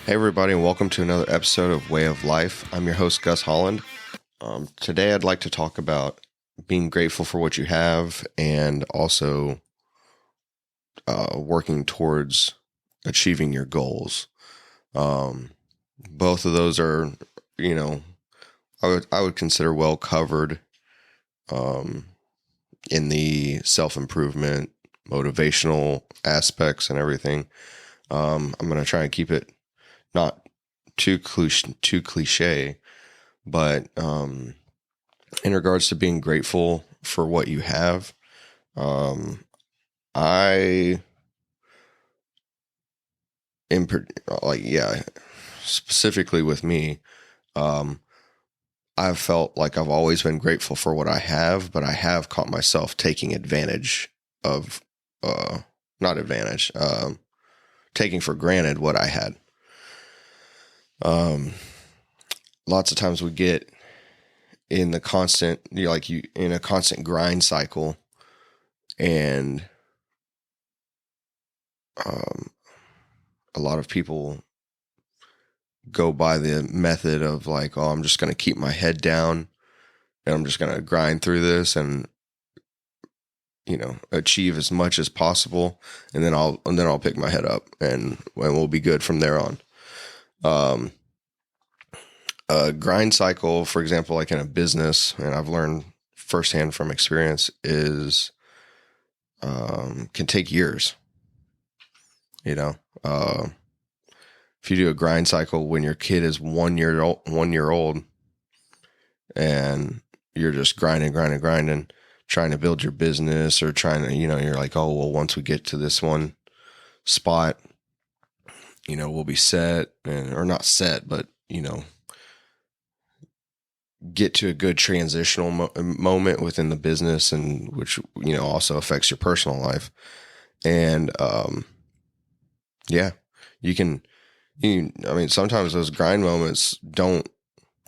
Hey, everybody, and welcome to another episode of Way of Life. I'm your host, Gus Holland. Today, I'd like to talk about being grateful for what you have and also working towards achieving your goals. Both of those are, I would consider well covered in the self-improvement, motivational aspects and everything. I'm going to try and keep it not too cliche, but in regards to being grateful for what you have, specifically with me, I've felt like I've always been grateful for what I have, but I have caught myself taking advantage of, taking for granted what I had. Lots of times we get in the constant, in a constant grind cycle, and a lot of people go by the method of like, oh, I'm just going to keep my head down and I'm just going to grind through this and, achieve as much as possible. And then I'll pick my head up and we'll be good from there on. A grind cycle, for example, like in a business, and I've learned firsthand from experience, is can take years. If you do a grind cycle when your kid is 1 year old, and you're just grinding, trying to build your business or trying to, you're like, oh, well, once we get to this one spot, we'll be set, or not set, but, get to a good transitional moment within the business, and which, also affects your personal life. And, sometimes those grind moments don't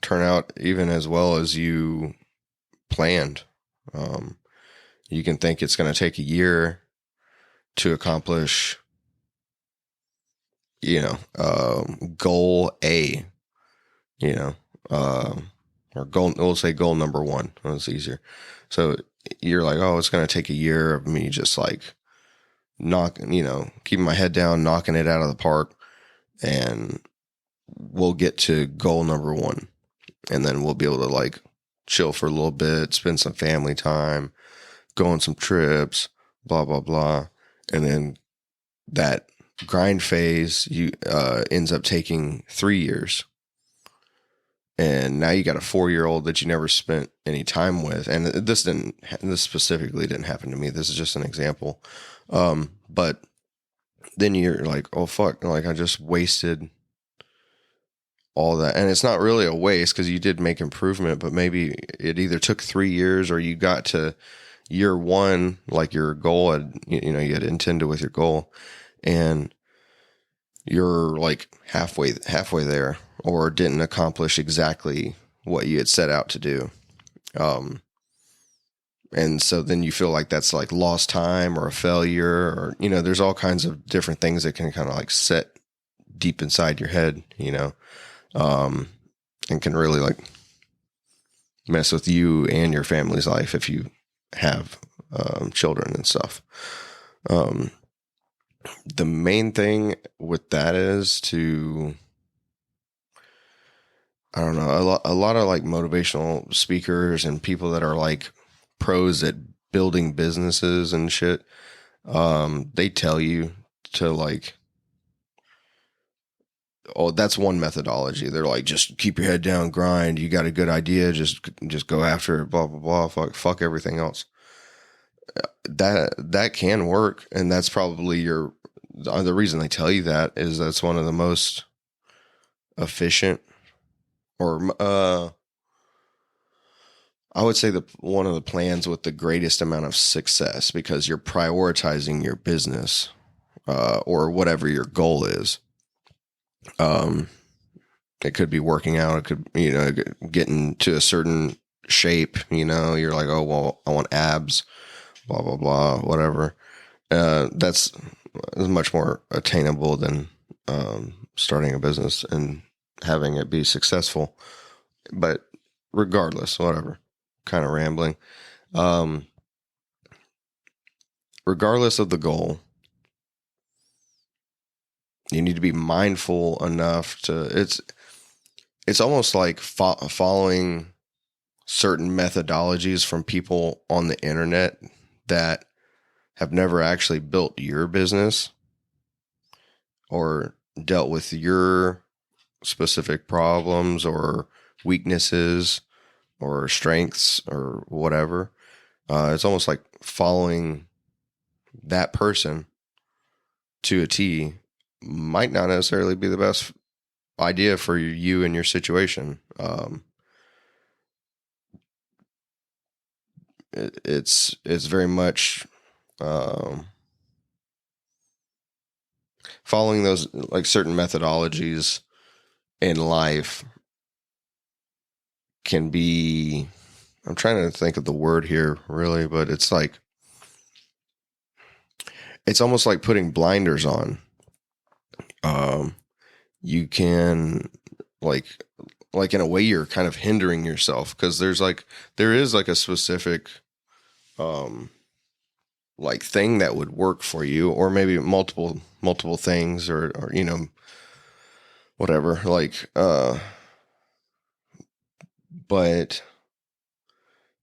turn out even as well as you planned. You can think it's going to take a year to accomplish, goal A, or goal, we'll say goal number one. That's easier. So you're like, oh, it's going to take a year of me just like keeping my head down, knocking it out of the park, and we'll get to goal number one. And then we'll be able to like chill for a little bit, spend some family time, go on some trips, blah, blah, blah. And then that grind phase ends up taking 3 years. And now you got a 4-year-old that you never spent any time with. And this specifically didn't happen to me. This is just an example. But then you're like, oh, fuck, like I just wasted all that. And it's not really a waste because you did make improvement, but maybe it either took 3 years or you got to year one, like your goal had, you had intended with your goal, and you're like halfway there, or didn't accomplish exactly what you had set out to do. And so then you feel like that's like lost time or a failure, or, there's all kinds of different things that can kind of like set deep inside your head, and can really like mess with you and your family's life if you have children and stuff. The main thing with that is to, I don't know, a lot of like motivational speakers and people that are like pros at building businesses and shit, they tell you to like, oh, that's one methodology. They're like, just keep your head down, grind. You got a good idea, just go after it, blah, blah, blah, fuck everything else. That can work, and that's probably the reason they tell you that is that's one of the most efficient, or I would say one of the plans with the greatest amount of success, because you're prioritizing your business, or whatever your goal is. It could be working out. It could, getting to a certain shape, you're like, oh, well, I want abs, blah, blah, blah, whatever. That's much more attainable than starting a business and having it be successful. But regardless, whatever, kind of rambling. Um, Regardless of the goal, you need to be mindful enough to, it's almost like following certain methodologies from people on the internet that have never actually built your business or dealt with your specific problems or weaknesses or strengths or whatever. It's almost like following that person to a T might not necessarily be the best idea for you and your situation. It's very much following those like certain methodologies in life can be, I'm trying to think of the word here really, but it's like, it's almost like putting blinders on. You can like in a way you're kind of hindering yourself because there is like a specific like thing that would work for you, or maybe multiple things or whatever, like but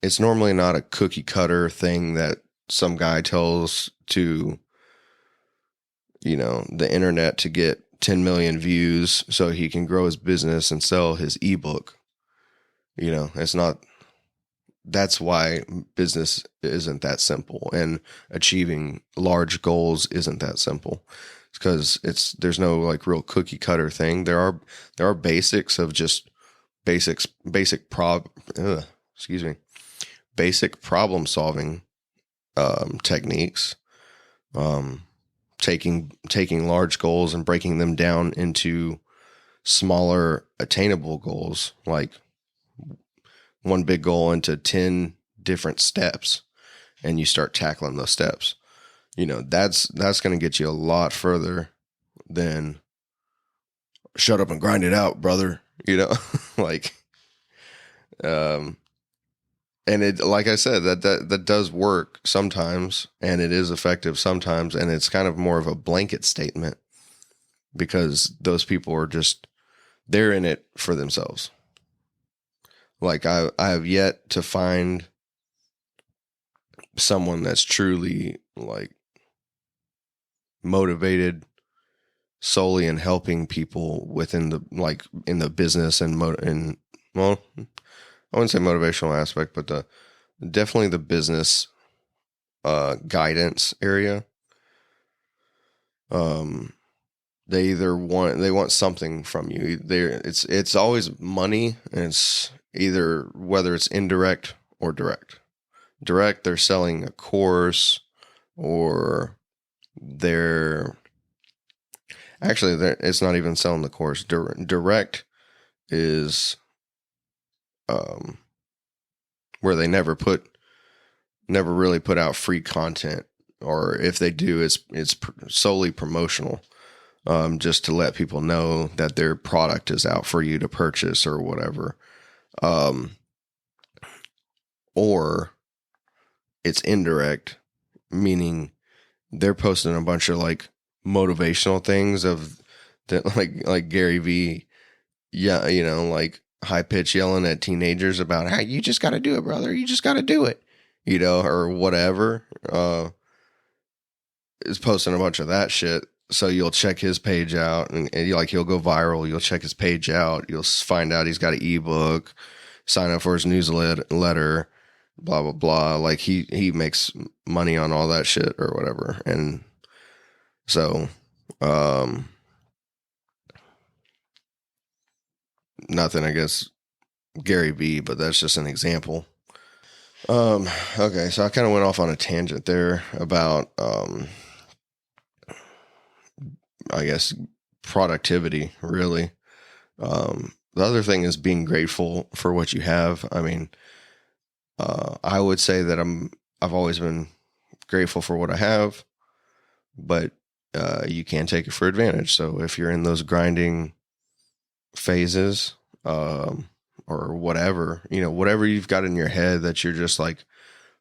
it's normally not a cookie cutter thing that some guy tells to the internet to get 10 million views so he can grow his business and sell his ebook. It's not, that's why business isn't that simple and achieving large goals isn't that simple. It's because there's no like real cookie cutter thing. There are basics of just basic problem solving techniques. Taking large goals and breaking them down into smaller attainable goals, like one big goal into 10 different steps, and you start tackling those steps. That's going to get you a lot further than shut up and grind it out, brother. Like, and it, like I said, that does work sometimes, and it is effective sometimes, and it's kind of more of a blanket statement because those people are just, they're in it for themselves. Like I have yet to find someone that's truly like motivated solely in helping people within the, like in the business and well, I wouldn't say motivational aspect, but definitely the business guidance area. They want something from you. It's always money, and it's either whether it's indirect or direct. Direct, they're selling a course, or it's not even selling the course. Direct is where they never really put out free content, or if they do, it's solely promotional, just to let people know that their product is out for you to purchase or whatever. Or it's indirect, meaning they're posting a bunch of like motivational things of that, like Gary V. Yeah, like high pitch yelling at teenagers about how you just got to do it, brother. You just got to do it, or whatever. Is posting a bunch of that shit. So you'll check his page out, and he'll go viral. You'll check his page out. You'll find out he's got an ebook. Sign up for his newsletter. Blah blah blah. Like he makes money on all that shit or whatever. And so, nothing, I guess, Gary V, but that's just an example. Okay, so I kind of went off on a tangent there about, I guess, productivity, really. The other thing is being grateful for what you have. I mean, I would say that I've always been grateful for what I have, but you can take it for advantage. So if you're in those grinding phases, or whatever, whatever you've got in your head that you're just like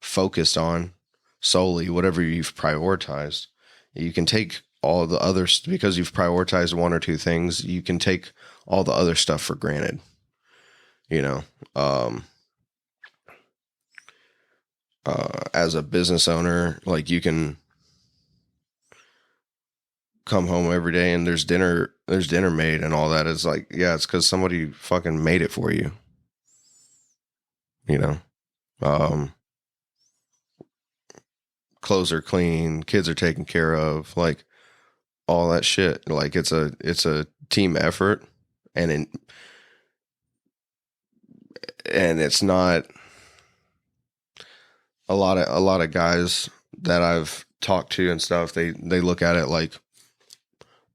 focused on solely, whatever you've prioritized, you can take all the others, because you've prioritized one or two things, you can take all the other stuff for granted, as a business owner, like you can come home every day and there's dinner made and all that. It's like, yeah, it's because somebody fucking made it for you, um, clothes are clean, kids are taken care of, like all that shit. Like it's a team effort, and it's not a lot of guys that I've talked to and stuff. They look at it like,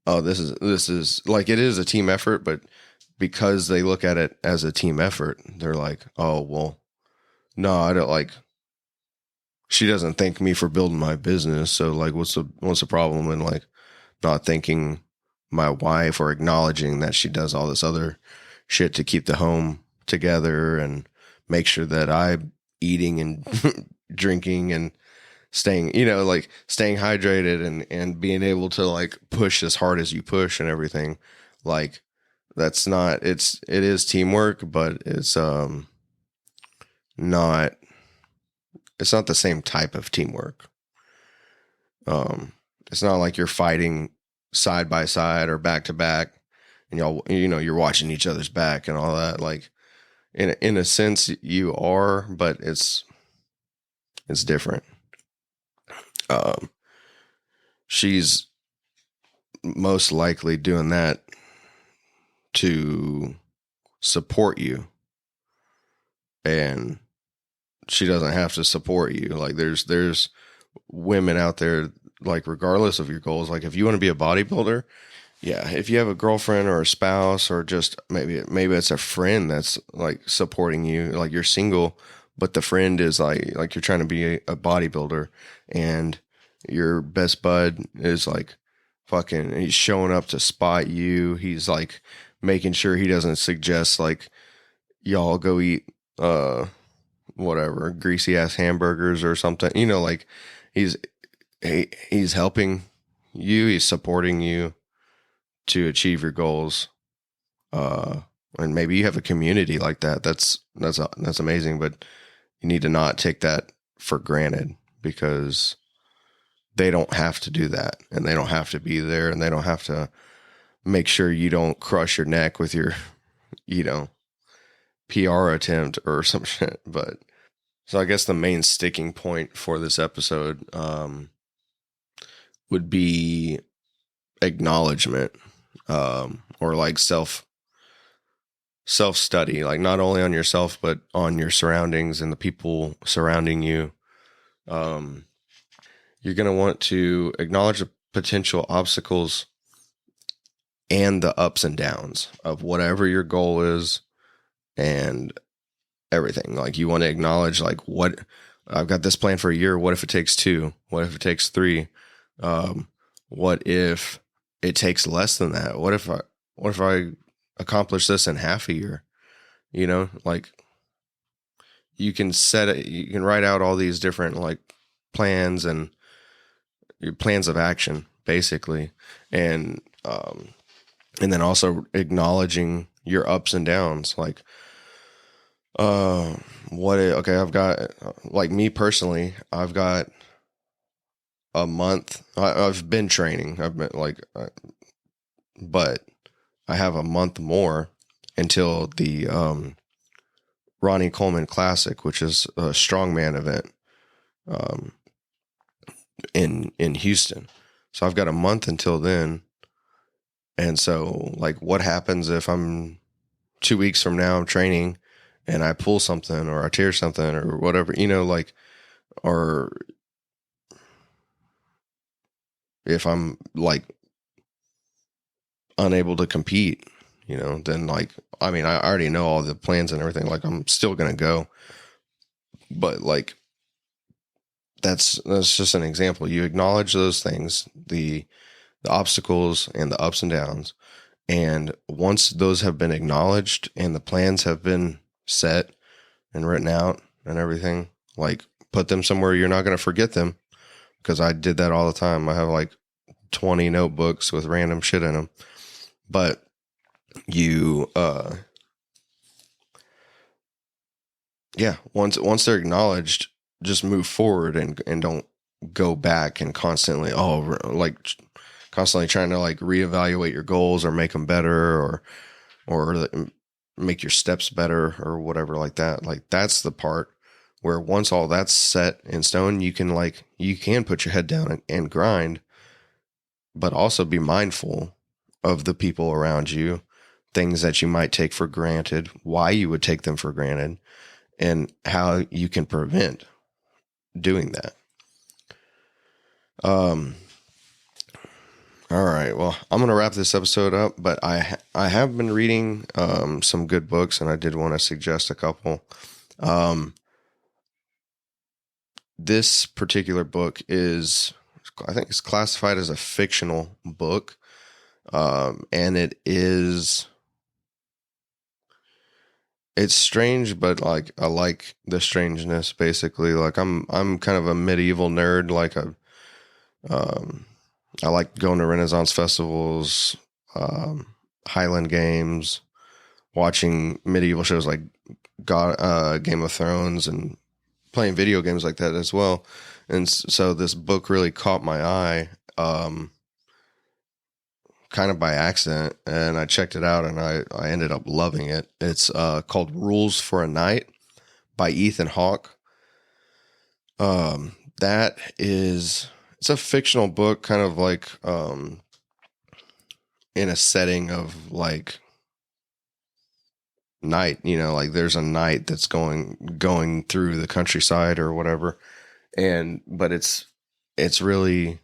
oh, this is like, it is a team effort, but because they look at it as a team effort, they're like, oh, well, no, I don't, like, she doesn't thank me for building my business. So like, what's the problem in like not thanking my wife or acknowledging that she does all this other shit to keep the home together and make sure that I'm eating and drinking and staying hydrated and being able to like push as hard as you push and everything. Like it is teamwork, but not the same type of teamwork. It's not like you're fighting side by side or back to back and y'all, you're watching each other's back and all that. Like in a sense you are, but it's different. She's most likely doing that to support you, and she doesn't have to support you. Like there's women out there, like regardless of your goals, like if you want to be a bodybuilder, yeah, if you have a girlfriend or a spouse or just maybe it's a friend that's like supporting you, like you're single, but the friend is like you're trying to be a bodybuilder and your best bud is like fucking, he's showing up to spot you. He's like making sure he doesn't suggest like y'all go eat, whatever, greasy ass hamburgers or something, like he's helping you, he's supporting you to achieve your goals. And maybe you have a community like that. That's amazing, but you need to not take that for granted, because they don't have to do that, and they don't have to be there, and they don't have to make sure you don't crush your neck with your, PR attempt or some shit. But so I guess the main sticking point for this episode, would be acknowledgement, or like self-study, like not only on yourself, but on your surroundings and the people surrounding you. You're going to want to acknowledge the potential obstacles and the ups and downs of whatever your goal is and everything. Like you want to acknowledge like, what I've got this plan for a year. What if it takes 2? What if it takes 3? What if it takes less than that? What if I accomplish this in half a year? Like you can you can write out all these different like plans and your plans of action, basically. And then also acknowledging your ups and downs. Like, okay, I've got, like me personally, I've got a month. I've been training. I've been like, but I have a month more until the Ronnie Coleman Classic, which is a strongman event in Houston. So I've got a month until then. And so like, what happens if I'm 2 weeks from now I'm training and I pull something or I tear something or whatever, like, or if I'm like unable to compete, then like, I mean, I already know all the plans and everything, like I'm still going to go, but like, that's just an example. You acknowledge those things, the the obstacles and the ups and downs. And once those have been acknowledged and the plans have been set and written out and everything, like put them somewhere you're not going to forget them, because I did that all the time. I have like 20 notebooks with random shit in them. But you, once they're acknowledged, just move forward and don't go back and constantly, constantly trying to like reevaluate your goals or make them better or make your steps better or whatever like that. Like that's the part where once all that's set in stone, you can put your head down and grind, but also be mindful of the people around you, things that you might take for granted, why you would take them for granted, and how you can prevent doing that. All right. Well, I'm going to wrap this episode up, but I have been reading some good books, and I did want to suggest a couple. This particular book is, I think it's classified as a fictional book. And it's strange, but like, I like the strangeness basically. Like I'm kind of a medieval nerd. Like I like going to Renaissance festivals, Highland games, watching medieval shows like Game of Thrones, and playing video games like that as well. And so this book really caught my eye, kind of by accident, and I checked it out and I ended up loving it. It's called Rules for a Night by Ethan Hawke. It's a fictional book, kind of like in a setting of like night, like there's a knight that's going through the countryside or whatever. But it's really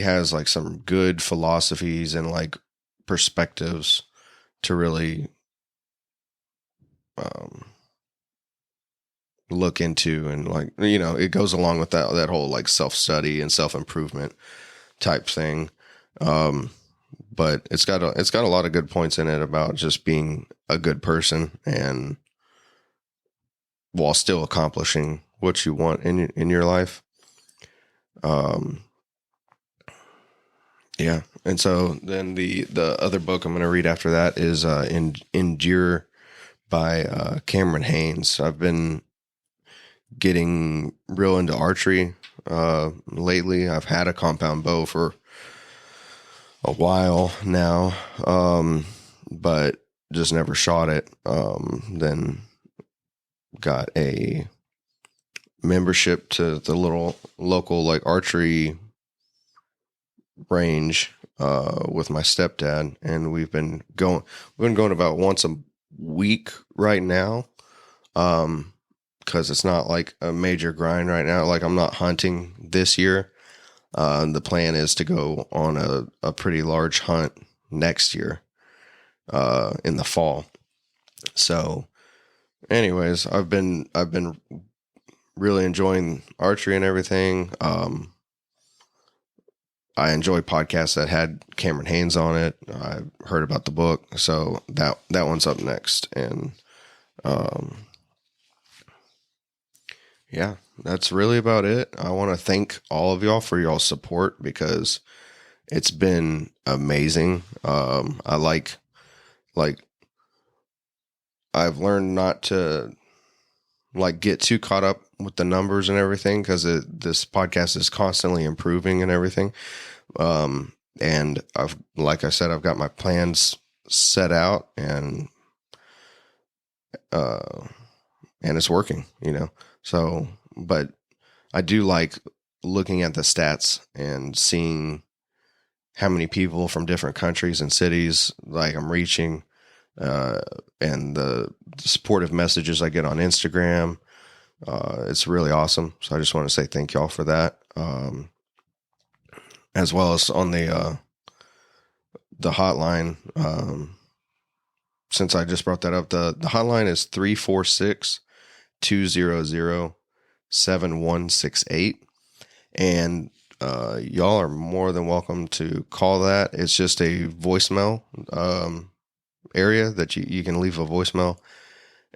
has like some good philosophies and like perspectives to really look into, and like, it goes along with that whole like self-study and self-improvement type thing. But it's got a lot of good points in it about just being a good person, and while still accomplishing what you want in your life. Yeah. And so then the other book I'm going to read after that is Endure by Cameron Haynes. I've been getting real into archery lately. I've had a compound bow for a while now, but just never shot it. Then got a membership to the little local like archery range with my stepdad, and we've been going about once a week right now, because it's not like a major grind right now. Like I'm not hunting this year. The plan is to go on a pretty large hunt next year in the fall. So anyways, I've been really enjoying archery and everything. I enjoy podcasts that had Cameron Haynes on it. I heard about the book, so that one's up next. And yeah, that's really about it. I want to thank all of y'all for y'all's support, because it's been amazing. I like I've learned not to like get too caught up with the numbers and everything, because this podcast is constantly improving and everything. And like I said, I've got my plans set out, and it's working, so, but I do like looking at the stats and seeing how many people from different countries and cities like I'm reaching, and the supportive messages I get on Instagram. It's really awesome. So I just want to say thank y'all for that. As well as on the hotline. Since I just brought that up, the hotline is 346-200-7168. And y'all are more than welcome to call that. It's just a voicemail area that you can leave a voicemail,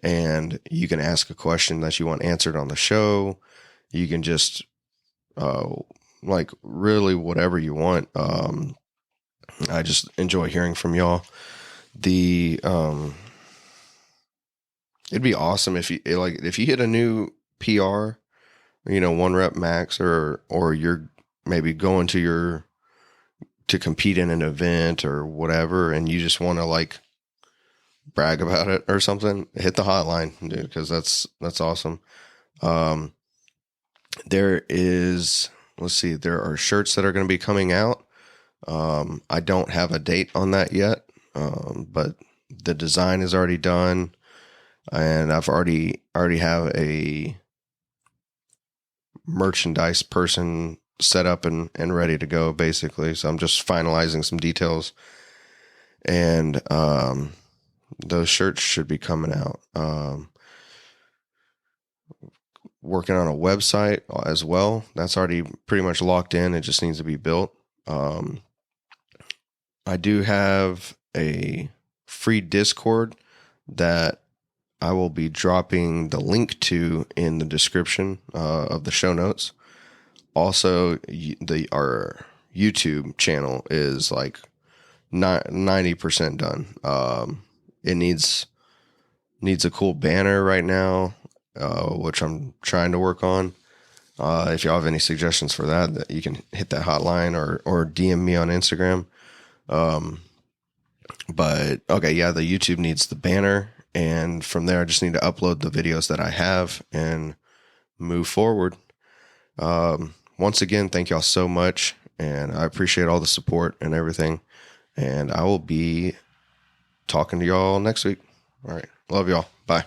and you can ask a question that you want answered on the show. You can just like really whatever you want. I just enjoy hearing from y'all. The it'd be awesome if you hit a new PR, one rep max, or you're maybe going to compete in an event or whatever, and you just want to like brag about it or something. Hit the hotline, dude, because that's awesome. There is, let's see, there are shirts that are going to be coming out. I don't have a date on that yet, but the design is already done, and I've already have a merchandise person set up and ready to go, basically. So I'm just finalizing some details, and those shirts should be coming out. Working on a website as well. That's already pretty much locked in. It just needs to be built. I do have a free Discord that I will be dropping the link to in the description of the show notes. Also, our YouTube channel is like 90% done. It needs a cool banner right now, which I'm trying to work on. If y'all have any suggestions for that, you can hit that hotline or DM me on Instagram. But okay, yeah, the YouTube needs the banner, and from there I just need to upload the videos that I have and move forward. Once again, thank y'all so much, and I appreciate all the support and everything, and I will be talking to y'all next week. All right. Love y'all. Bye.